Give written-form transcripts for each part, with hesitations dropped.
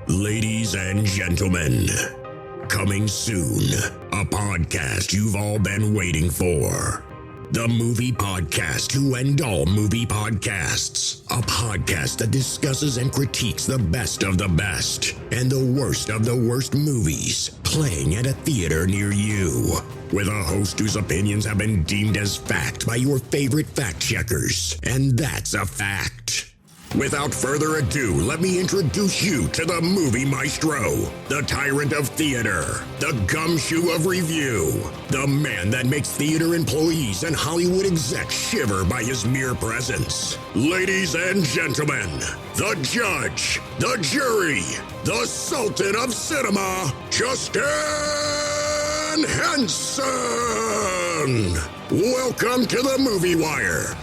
Ladies and gentlemen, coming soon, a podcast you've all been waiting for. The Movie Podcast to end all movie podcasts. A podcast that discusses and critiques the best of the best and the worst of the worst movies playing at a theater near you. With a host whose opinions have been deemed as fact by your favorite fact checkers. And that's a fact. Without further ado, let me introduce you to the movie maestro, the tyrant of theater, the gumshoe of review, the man that makes theater employees and Hollywood execs shiver by his mere presence. Ladies and gentlemen, the judge, the jury, the sultan of cinema, Justin Henson! Welcome to the Movie Wire.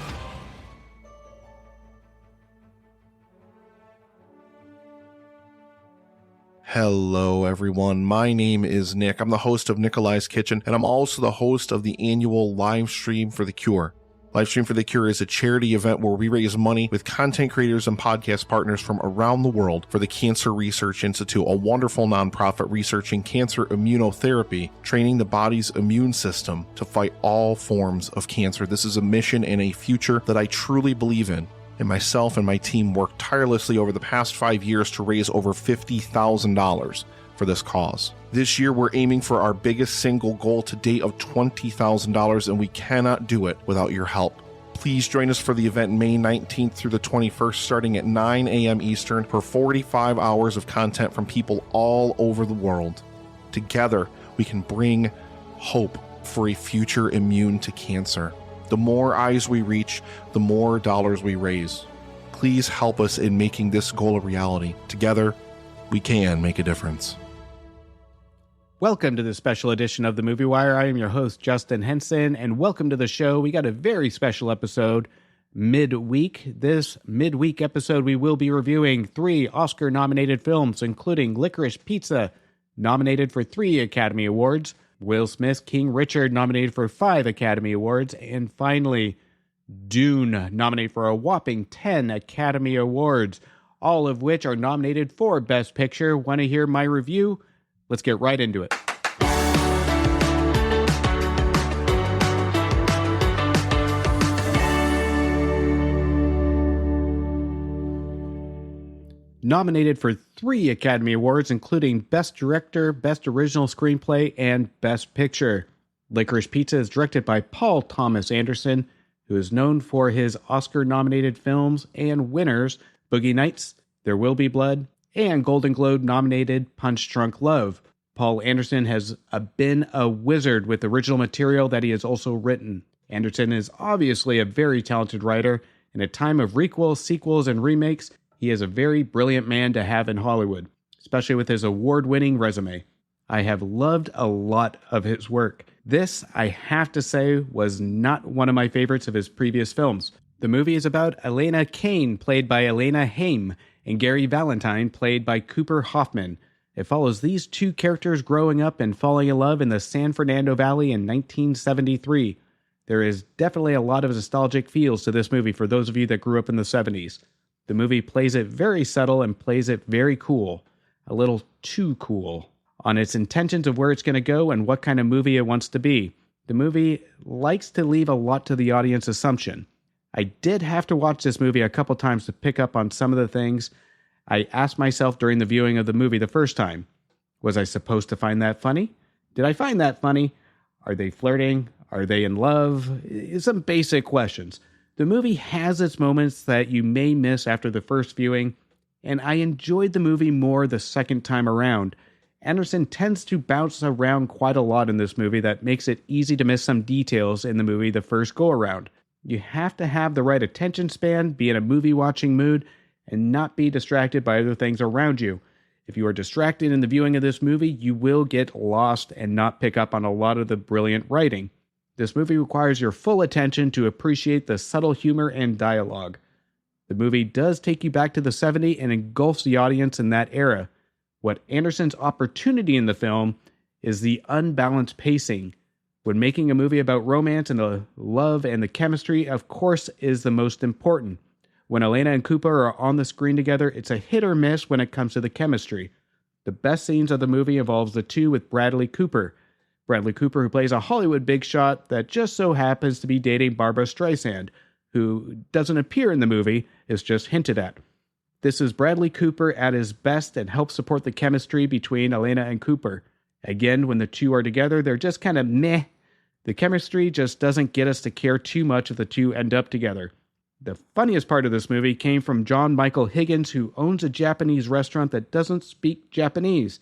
Hello, everyone. My name is Nick. I'm the host of Nikolai's Kitchen, and I'm also the host of the annual Livestream for the Cure. Livestream for the Cure is a charity event where we raise money with content creators and podcast partners from around the world for the Cancer Research Institute, a wonderful nonprofit researching cancer immunotherapy, training the body's immune system to fight all forms of cancer. This is a mission and a future that I truly believe in. And myself and my team worked tirelessly over the past 5 years to raise over $50,000 for this cause. This year, we're aiming for our biggest single goal to date of $20,000, and we cannot do it without your help. Please join us for the event May 19th through the 21st, starting at 9 a.m. Eastern, for 45 hours of content from people all over the world. Together, we can bring hope for a future immune to cancer. The more eyes we reach, the more dollars we raise. Please help us in making this goal a reality. Together, we can make a difference. Welcome to this special edition of The Movie Wire. I am your host, Justin Henson, and welcome to the show. We got a very special episode midweek. This midweek episode, we will be reviewing 3 Oscar-nominated films, including Licorice Pizza, nominated for 3 Academy Awards, Will Smith's King Richard, nominated for 5 Academy Awards, and finally, Dune, nominated for a whopping 10 Academy Awards, all of which are nominated for Best Picture. Want to hear my review? Let's get right into it. Nominated for 3 Academy Awards, including Best Director, Best Original Screenplay, and Best Picture. Licorice Pizza is directed by Paul Thomas Anderson, who is known for his Oscar-nominated films and winners, Boogie Nights, There Will Be Blood, and Golden Globe-nominated Punch Drunk Love. Paul Anderson has been a wizard with original material that he has also written. Anderson is obviously a very talented writer. In a time of requels, sequels, and remakes, he is a very brilliant man to have in Hollywood, especially with his award-winning resume. I have loved a lot of his work. This, I have to say, was not one of my favorites of his previous films. The movie is about Elena Kane, played by Elena Haim, and Gary Valentine, played by Cooper Hoffman. It follows these 2 characters growing up and falling in love in the San Fernando Valley in 1973. There is definitely a lot of nostalgic feels to this movie for those of you that grew up in the 70s. The movie plays it very subtle and plays it very cool, a little too cool, on its intentions of where it's going to go and what kind of movie it wants to be. The movie likes to leave a lot to the audience assumption. I did have to watch this movie a couple times to pick up on some of the things I asked myself during the viewing of the movie the first time. Was I supposed to find that funny? Did I find that funny? Are they flirting? Are they in love? Some basic questions. The movie has its moments that you may miss after the first viewing, and I enjoyed the movie more the second time around. Anderson tends to bounce around quite a lot in this movie that makes it easy to miss some details in the movie the first go-around. You have to have the right attention span, be in a movie-watching mood, and not be distracted by other things around you. If you are distracted in the viewing of this movie, you will get lost and not pick up on a lot of the brilliant writing. This movie requires your full attention to appreciate the subtle humor and dialogue. The movie does take you back to the 70s and engulfs the audience in that era. What Anderson's opportunity in the film is the unbalanced pacing. When making a movie about romance and the love and the chemistry, of course, is the most important. When Elena and Cooper are on the screen together, it's a hit or miss when it comes to the chemistry. The best scenes of the movie involves the two with Bradley Cooper. Bradley Cooper, who plays a Hollywood big shot that just so happens to be dating Barbra Streisand, who doesn't appear in the movie, is just hinted at. This is Bradley Cooper at his best and helps support the chemistry between Elena and Cooper. Again, when the two are together, they're just kind of meh. The chemistry just doesn't get us to care too much if the two end up together. The funniest part of this movie came from John Michael Higgins, who owns a Japanese restaurant that doesn't speak Japanese.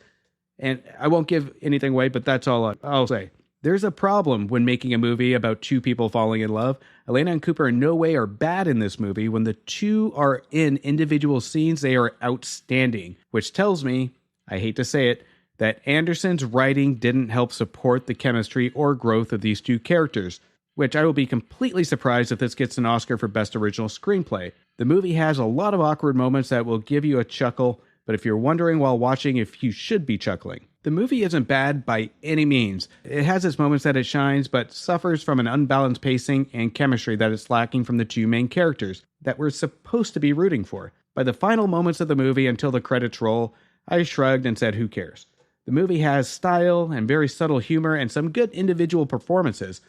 And I won't give anything away, but that's all I'll say. There's a problem when making a movie about two people falling in love. Elena and Cooper in no way are bad in this movie. When the two are in individual scenes, they are outstanding, which tells me, I hate to say it, that Anderson's writing didn't help support the chemistry or growth of these two characters, which I will be completely surprised if this gets an Oscar for Best Original Screenplay. The movie has a lot of awkward moments that will give you a chuckle, but if you're wondering while watching if you should be chuckling, the movie isn't bad by any means. It has its moments that it shines, but suffers from an unbalanced pacing and chemistry that is lacking from the two main characters that we're supposed to be rooting for. By the final moments of the movie until the credits roll, I shrugged and said, who cares? The movie has style and very subtle humor and some good individual performances,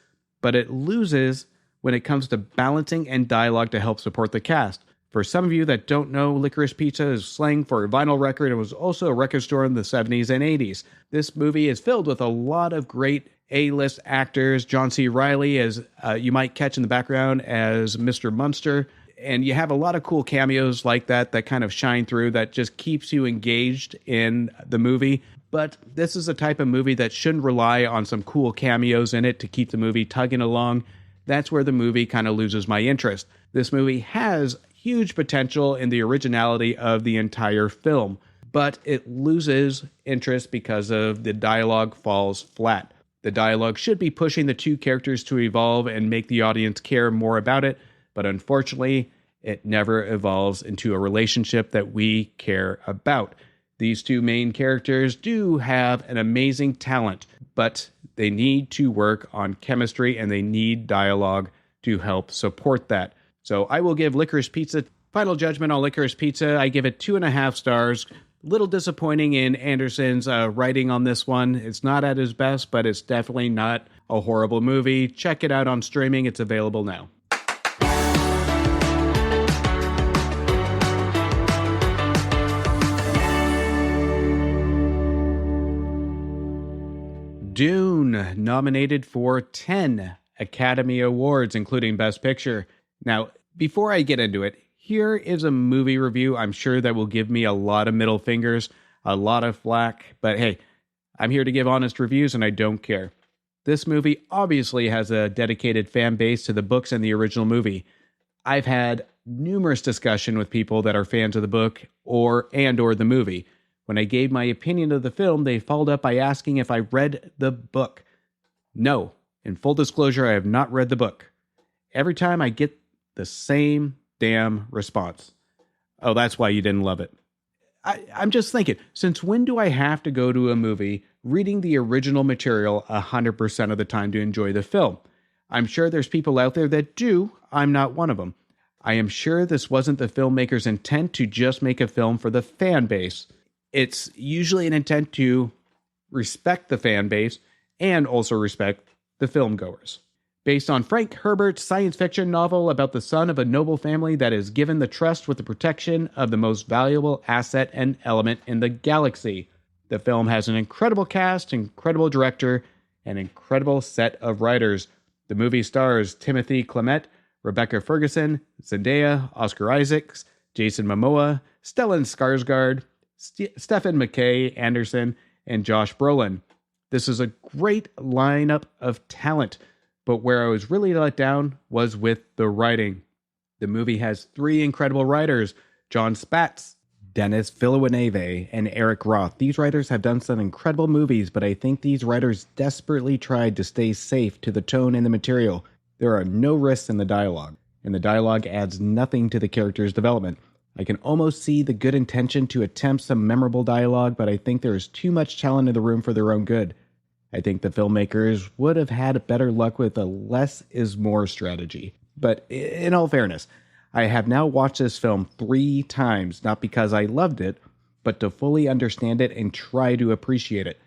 but it loses when it comes to balancing and dialogue to help support the cast. For some of you that don't know, Licorice Pizza is slang for a vinyl record and was also a record store in the 70s and 80s. This movie is filled with a lot of great A-list actors. John C. Reilly, as you might catch in the background, as Mr. Munster. And you have a lot of cool cameos like that kind of shine through that just keeps you engaged in the movie. But this is a type of movie that shouldn't rely on some cool cameos in it to keep the movie tugging along. That's where the movie kind of loses my interest. This movie has huge potential in the originality of the entire film, but it loses interest because of the dialogue falls flat. The dialogue should be pushing the two characters to evolve and make the audience care more about it, but unfortunately, it never evolves into a relationship that we care about. These two main characters do have an amazing talent, but they need to work on chemistry and they need dialogue to help support that. So I will give Licorice Pizza, final judgment on Licorice Pizza. I give it 2.5 stars. Little disappointing in Anderson's writing on this one. It's not at his best, but it's definitely not a horrible movie. Check it out on streaming. It's available now. Dune, nominated for 10 Academy Awards, including Best Picture. Now, before I get into it, here is a movie review I'm sure that will give me a lot of middle fingers, a lot of flack, but hey, I'm here to give honest reviews and I don't care. This movie obviously has a dedicated fan base to the books and the original movie. I've had numerous discussions with people that are fans of the book or the movie. When I gave my opinion of the film, they followed up by asking if I read the book. No, in full disclosure, I have not read the book. Every time I get the same damn response. Oh, that's why you didn't love it. I'm just thinking, since when do I have to go to a movie reading the original material 100% of the time to enjoy the film? I'm sure there's people out there that do. I'm not one of them. I am sure this wasn't the filmmaker's intent to just make a film for the fan base. It's usually an intent to respect the fan base and also respect the filmgoers. Based on Frank Herbert's science fiction novel about the son of a noble family that is given the trust with the protection of the most valuable asset and element in the galaxy. The film has an incredible cast, incredible director, and incredible set of writers. The movie stars Timothy Chalamet, Rebecca Ferguson, Zendaya, Oscar Isaacs, Jason Momoa, Stellan Skarsgård, Stephen McKay Anderson, and Josh Brolin. This is a great lineup of talent, but where I was really let down was with the writing. The movie has 3 incredible writers, John Spatz, Denis Villeneuve, and Eric Roth. These writers have done some incredible movies, but I think these writers desperately tried to stay safe to the tone and the material. There are no risks in the dialogue, and the dialogue adds nothing to the character's development. I can almost see the good intention to attempt some memorable dialogue, but I think there is too much talent in the room for their own good. I think the filmmakers would have had better luck with a less is more strategy. But in all fairness, I have now watched this film 3 times, not because I loved it, but to fully understand it and try to appreciate it.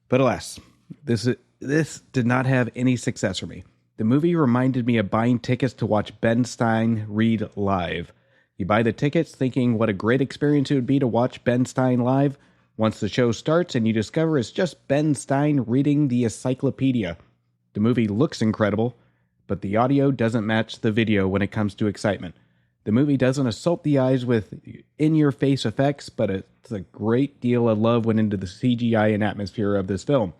But alas, this did not have any success for me. The movie reminded me of buying tickets to watch Ben Stein read live. You buy the tickets thinking what a great experience it would be to watch Ben Stein live. Once the show starts and you discover it's just Ben Stein reading the encyclopedia. The movie looks incredible, but the audio doesn't match the video when it comes to excitement. The movie doesn't assault the eyes with in-your-face effects, but it's a great deal of love went into the CGI and atmosphere of this film.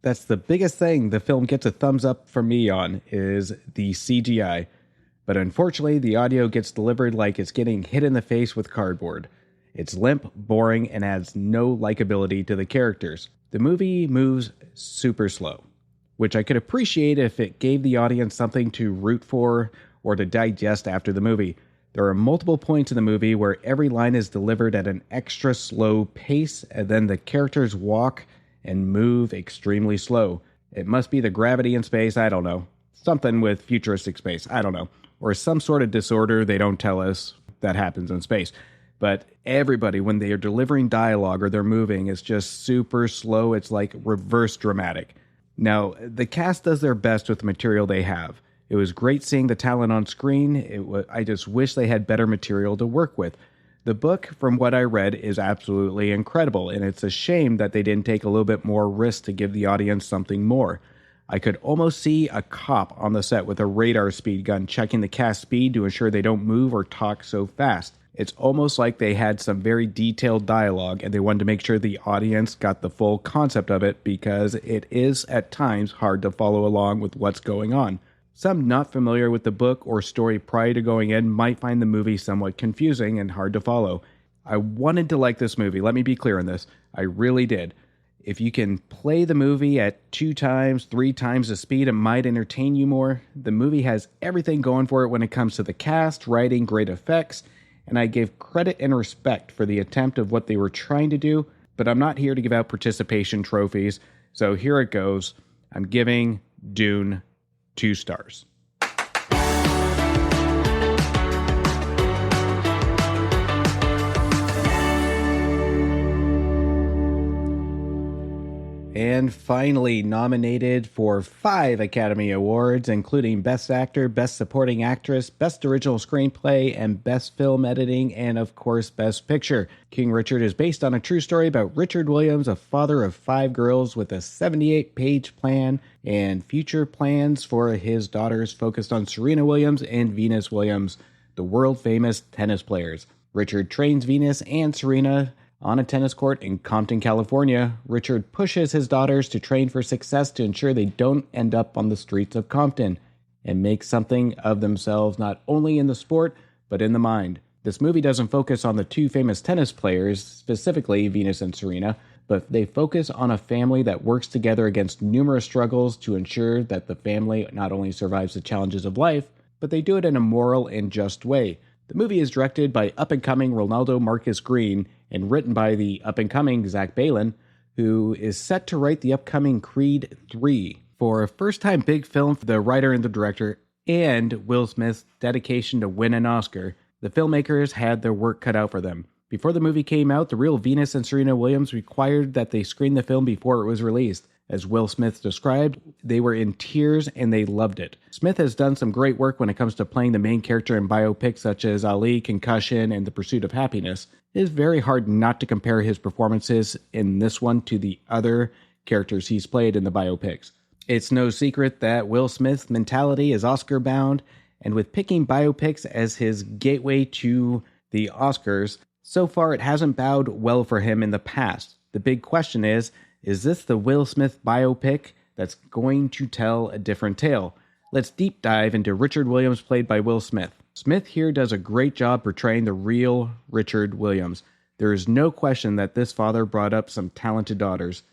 That's the biggest thing the film gets a thumbs up from me on, is the CGI. But unfortunately, the audio gets delivered like it's getting hit in the face with cardboard. It's limp, boring, and adds no likability to the characters. The movie moves super slow, which I could appreciate if it gave the audience something to root for or to digest after the movie. There are multiple points in the movie where every line is delivered at an extra slow pace, and then the characters walk and move extremely slow. It must be the gravity in space, I don't know. Something with futuristic space, I don't know. Or some sort of disorder they don't tell us that happens in space. But everybody, when they are delivering dialogue or they're moving, is just super slow. It's like reverse dramatic. Now, the cast does their best with the material they have. It was great seeing the talent on screen. I just wish they had better material to work with. The book, from what I read, is absolutely incredible, and it's a shame that they didn't take a little bit more risk to give the audience something more. I could almost see a cop on the set with a radar speed gun checking the cast speed to ensure they don't move or talk so fast. It's almost like they had some very detailed dialogue and they wanted to make sure the audience got the full concept of it, because it is at times hard to follow along with what's going on. Some not familiar with the book or story prior to going in might find the movie somewhat confusing and hard to follow. I wanted to like this movie, let me be clear on this. I really did. If you can play the movie at 2 times, 3 times the speed, it might entertain you more. The movie has everything going for it when it comes to the cast, writing, great effects, and I give credit and respect for the attempt of what they were trying to do, but I'm not here to give out participation trophies, so here it goes. I'm giving Dune 2 stars. And finally nominated for 5 Academy Awards, including Best Actor, Best Supporting Actress, Best Original Screenplay, and Best Film Editing, and of course, Best Picture. King Richard is based on a true story about Richard Williams, a father of 5 girls with a 78-page plan and future plans for his daughters focused on Serena Williams and Venus Williams, the world-famous tennis players. Richard trains Venus and Serena on a tennis court in Compton, California. Richard pushes his daughters to train for success to ensure they don't end up on the streets of Compton and make something of themselves not only in the sport, but in the mind. This movie doesn't focus on the 2 famous tennis players, specifically Venus and Serena, but they focus on a family that works together against numerous struggles to ensure that the family not only survives the challenges of life, but they do it in a moral and just way. The movie is directed by up-and-coming Ronaldo Marcus Green and written by the up-and-coming Zach Balan, who is set to write the upcoming Creed 3. For a first-time big film for the writer and the director, and Will Smith's dedication to win an Oscar, the filmmakers had their work cut out for them. Before the movie came out, the real Venus and Serena Williams required that they screen the film before it was released. As Will Smith described, they were in tears and they loved it. Smith has done some great work when it comes to playing the main character in biopics such as Ali, Concussion, and The Pursuit of Happiness. It is very hard not to compare his performances in this one to the other characters he's played in the biopics. It's no secret that Will Smith's mentality is Oscar-bound, and with picking biopics as his gateway to the Oscars, so far it hasn't bowed well for him in the past. The big question is this the Will Smith biopic that's going to tell a different tale? Let's deep dive into Richard Williams, played by Will Smith. Smith here does a great job portraying the real Richard Williams. There is no question that this father brought up some talented daughters.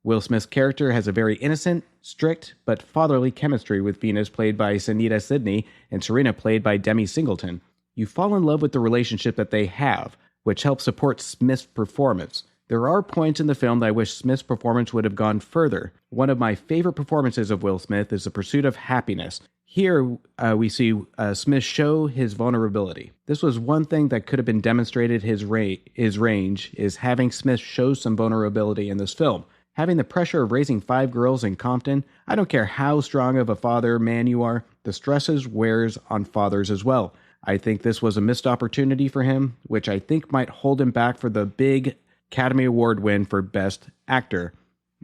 Will Smith's character has a very innocent, strict, but fatherly chemistry with Venus, played by Sunita Sidney, and Serena, played by Demi Singleton. You fall in love with the relationship that they have, which helps support Smith's performance. There are points in the film that I wish Smith's performance would have gone further. One of my favorite performances of Will Smith is The Pursuit of Happiness. Here we see Smith show his vulnerability. This was one thing that could have been demonstrated his range, is having Smith show some vulnerability in this film. Having the pressure of raising 5 girls in Compton, I don't care how strong of a father man you are, the stresses wears on fathers as well. I think this was a missed opportunity for him, which I think might hold him back for the big Academy Award win for Best Actor.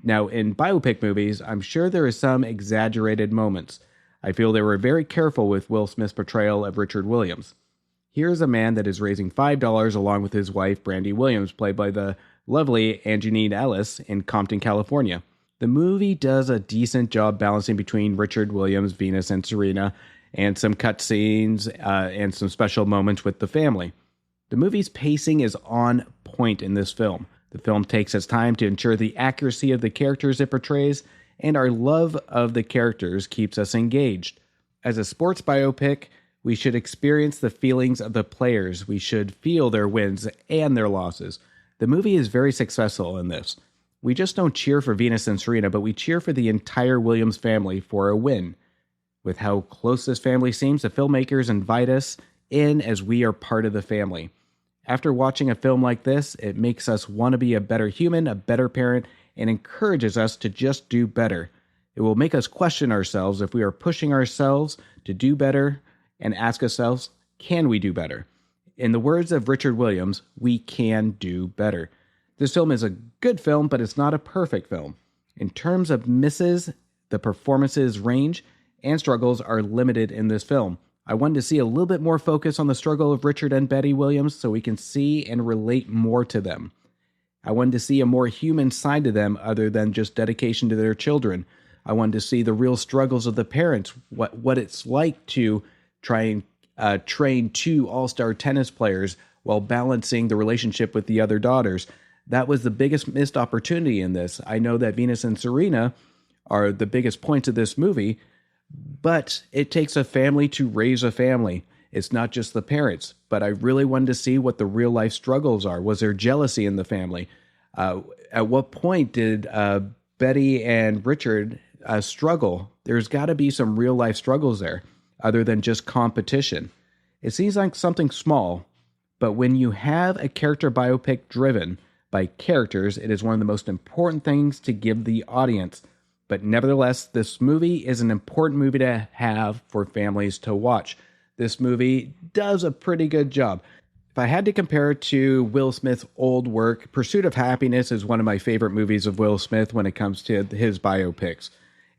Now, in biopic movies, I'm sure there is some exaggerated moments. I feel they were very careful with Will Smith's portrayal of Richard Williams. Here's a man that is raising $5 along with his wife, Brandy Williams, played by the lovely Anjanine Ellis in Compton, California. The movie does a decent job balancing between Richard Williams, Venus, and Serena, and some cut scenes and some special moments with the family. The movie's pacing is on point in this film. The film takes its time to ensure the accuracy of the characters it portrays, and our love of the characters keeps us engaged. As a sports biopic, we should experience the feelings of the players. We should feel their wins and their losses. The movie is very successful in this. We just don't cheer for Venus and Serena, but we cheer for the entire Williams family for a win. With how close this family seems, the filmmakers invite us in as we are part of the family. After watching a film like this, it makes us want to be a better human, a better parent, and encourages us to just do better. It will make us question ourselves if we are pushing ourselves to do better and ask ourselves, can we do better? In the words of Richard Williams, we can do better. This film is a good film, but it's not a perfect film. In terms of misses, the performances range and struggles are limited in this film. I wanted to see a little bit more focus on the struggle of Richard and Betty Williams so we can see and relate more to them. I wanted to see a more human side to them other than just dedication to their children. I wanted to see the real struggles of the parents, what it's like to try and train 2 all-star tennis players while balancing the relationship with the other daughters. That was the biggest missed opportunity in this. I know that Venus and Serena are the biggest points of this movie, but it takes a family to raise a family. It's not just the parents, but I really wanted to see what the real life struggles are. Was there jealousy in the family? At what point did Betty and Richard struggle? There's got to be some real life struggles there, other than just competition. It seems like something small, but when you have a character biopic driven by characters, it is one of the most important things to give the audience. But nevertheless, this movie is an important movie to have for families to watch. This movie does a pretty good job. If I had to compare it to Will Smith's old work, Pursuit of Happiness is one of my favorite movies of Will Smith when it comes to his biopics.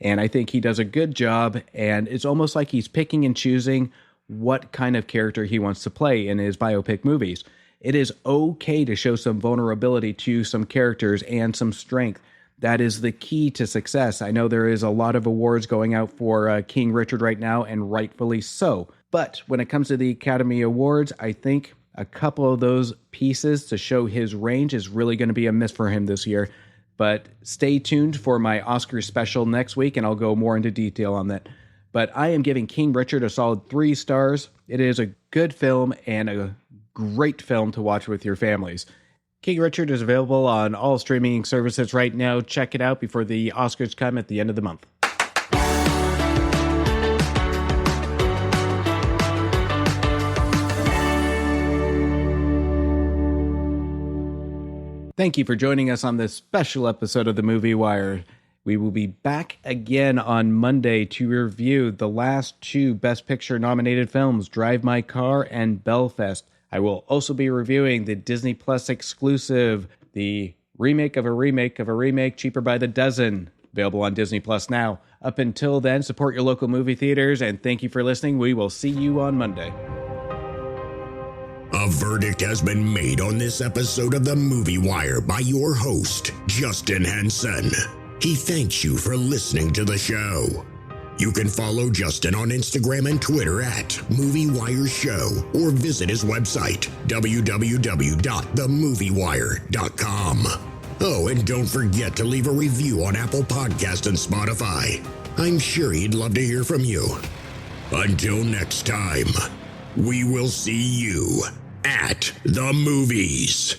And I think he does a good job, and it's almost like he's picking and choosing what kind of character he wants to play in his biopic movies. It is okay to show some vulnerability to some characters and some strength. That is the key to success. I know there is a lot of awards going out for King Richard right now, and rightfully so. But when it comes to the Academy Awards, I think a couple of those pieces to show his range is really going to be a miss for him this year. But stay tuned for my Oscar special next week, and I'll go more into detail on that. But I am giving King Richard a solid 3 stars. It is a good film and a great film to watch with your families. King Richard is available on all streaming services right now. Check it out before the Oscars come at the end of the month. Thank you for joining us on this special episode of the Movie Wire. We will be back again on Monday to review the last 2 Best Picture nominated films, Drive My Car and Belfest. I will also be reviewing the Disney Plus exclusive, the remake of a remake of a remake, cheaper by the dozen, available on Disney Plus now. Up until then, support your local movie theaters, and thank you for listening. We will see you on Monday. A verdict has been made on this episode of The Movie Wire by your host, Justin Henson. He thanks you for listening to the show. You can follow Justin on Instagram and Twitter at Movie Wire Show, or visit his website, www.themoviewire.com. Oh, and don't forget to leave a review on Apple Podcasts and Spotify. I'm sure he'd love to hear from you. Until next time, we will see you at the movies.